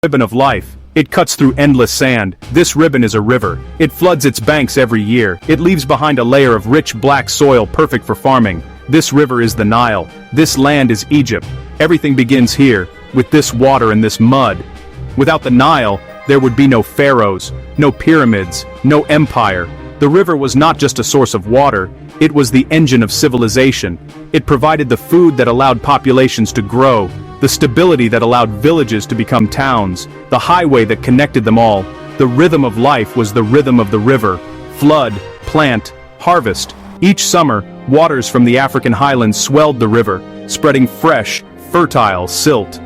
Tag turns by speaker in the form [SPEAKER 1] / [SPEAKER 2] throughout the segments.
[SPEAKER 1] Ribbon of life. It cuts through endless sand. This ribbon is a river. It floods its banks every year. It leaves behind a layer of rich black soil perfect for farming. This river is the Nile. This land is Egypt. Everything begins here, with this water and this mud. Without the Nile, there would be no pharaohs, no pyramids, no empire. The river was not just a source of water, it was the engine of civilization. It provided the food that allowed populations to grow, the stability that allowed villages to become towns, the highway that connected them all. The rhythm of life was the rhythm of the river. Flood, plant, harvest. Each summer, waters from the African highlands swelled the river, spreading fresh, fertile silt.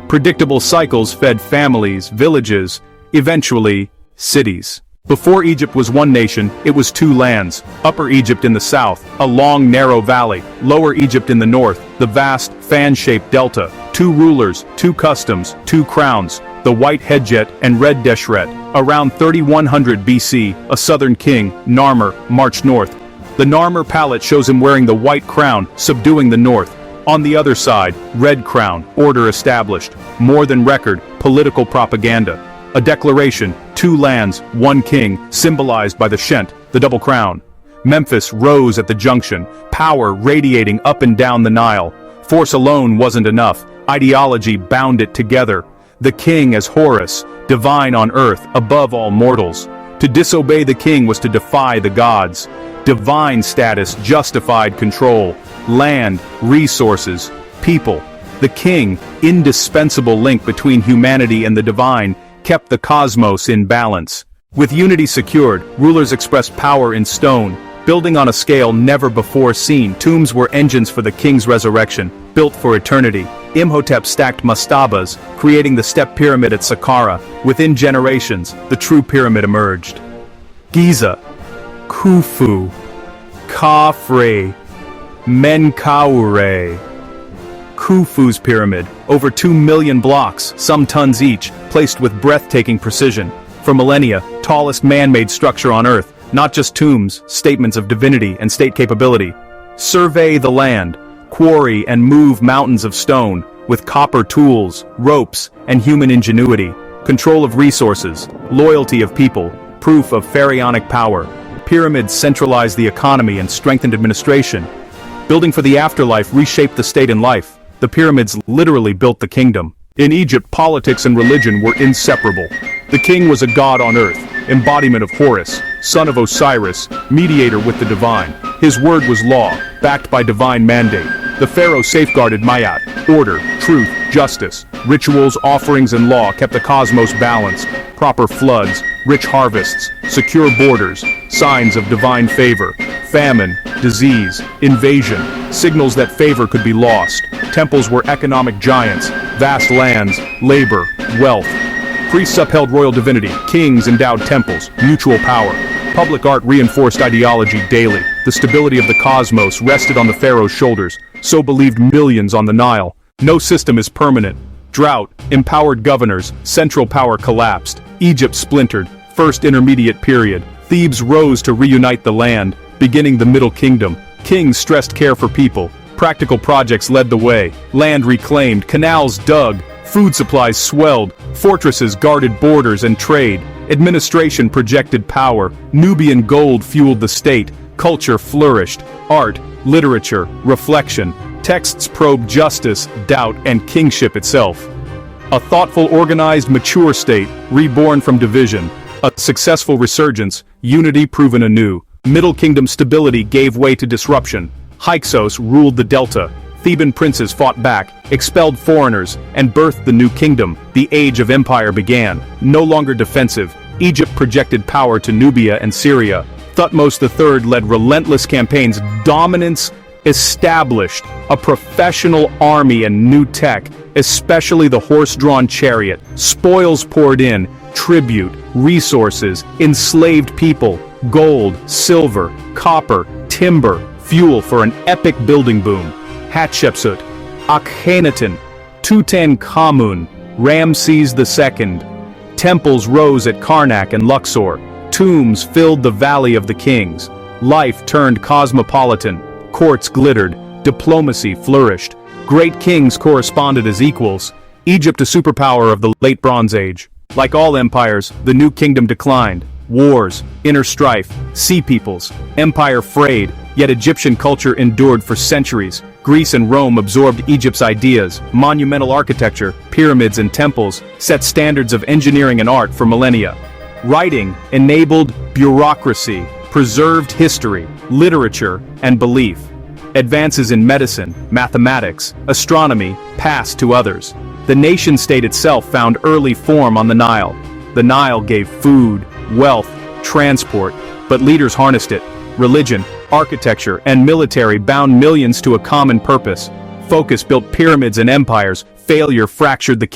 [SPEAKER 1] Predictable cycles fed families, villages, eventually, cities. Before Egypt was one nation, it was two lands. Upper Egypt in the south, a long narrow valley. Lower Egypt in the north, the vast, fan-shaped delta. Two rulers, two customs, two crowns. The white Hedjet and red Deshret. Around 3100 BC, a southern king, Narmer, marched north. The Narmer palette shows him wearing the white crown, subduing the north. On the other side, red crown, order established. More than record, political propaganda. A declaration, two lands, one king, symbolized by the Shent, the double crown. Memphis rose at the junction, power radiating up and down the Nile. Force alone wasn't enough, ideology bound it together. The king as Horus, divine on earth, above all mortals. To disobey the king was to defy the gods. Divine status justified control. Land, resources, people. The king, indispensable link between humanity and the divine, kept the cosmos in balance. With unity secured, rulers expressed power in stone, building on a scale never before seen. Tombs were engines for the king's resurrection, built for eternity. Imhotep stacked mastabas, creating the step pyramid at Saqqara. Within generations, the true pyramid emerged. Giza, Khufu, Khafre, Menkaure. Khufu's pyramid, over 2 million blocks, some tons each, placed with breathtaking precision. For millennia, tallest man-made structure on Earth, not just tombs, statements of divinity and state capability. Survey the land, quarry and move mountains of stone, with copper tools, ropes, and human ingenuity. Control of resources, loyalty of people, proof of pharaonic power. Pyramids centralized the economy and strengthened administration. Building for the afterlife reshaped the state and life. The pyramids literally built the kingdom. In Egypt, politics and religion were inseparable. The king was a god on earth, embodiment of Horus, son of Osiris, mediator with the divine. His word was law, backed by divine mandate. The pharaoh safeguarded Mayat, order, truth, justice. Rituals, offerings, and law kept the cosmos balanced. Proper floods, rich harvests, secure borders, signs of divine favor. Famine, disease, invasion, signals that favor could be lost. Temples were economic giants, vast lands, labor, wealth. Priests upheld royal divinity, kings endowed temples, mutual power. Public art reinforced ideology daily. The stability of the cosmos rested on the pharaoh's shoulders. So believed millions on the Nile. No system is permanent. Drought, empowered governors, central power collapsed. Egypt splintered, first intermediate period. Thebes rose to reunite the land, beginning the Middle Kingdom. Kings stressed care for people. Practical projects led the way. Land reclaimed, canals dug, food supplies swelled, fortresses guarded borders and trade. Administration projected power. Nubian gold fueled the state. Culture flourished. Art, literature, reflection. Texts probed justice, doubt, and kingship itself. A thoughtful, organized, mature state, reborn from division. A successful resurgence, unity proven anew. Middle Kingdom stability gave way to disruption. Hyksos ruled the Delta. Theban princes fought back, expelled foreigners, and birthed the new kingdom. The age of empire began. No longer defensive, Egypt projected power to Nubia and Syria. Thutmose III led relentless campaigns. Dominance established. A professional army and new tech, especially the horse-drawn chariot. Spoils poured in. Tribute, resources, enslaved people. Gold, silver, copper, timber, fuel for an epic building boom. Hatshepsut, Akhenaten, Tutankhamun, Ramses II. Temples rose at Karnak and Luxor. Tombs filled the Valley of the Kings. Life turned cosmopolitan. Courts glittered. Diplomacy flourished. Great kings corresponded as equals. Egypt a superpower of the late Bronze Age. Like all empires, the new kingdom declined. Wars, inner strife, sea peoples, empire frayed, yet Egyptian culture endured for centuries. Greece and Rome absorbed Egypt's ideas, monumental architecture, pyramids and temples, set standards of engineering and art for millennia. Writing enabled bureaucracy, preserved history, literature, and belief. Advances in medicine, mathematics, astronomy passed to others. The nation-state itself found early form on the Nile. The Nile gave food, wealth, transport, but leaders harnessed it. Religion, architecture, and military bound millions to a common purpose. Focus built pyramids and empires. Failure fractured the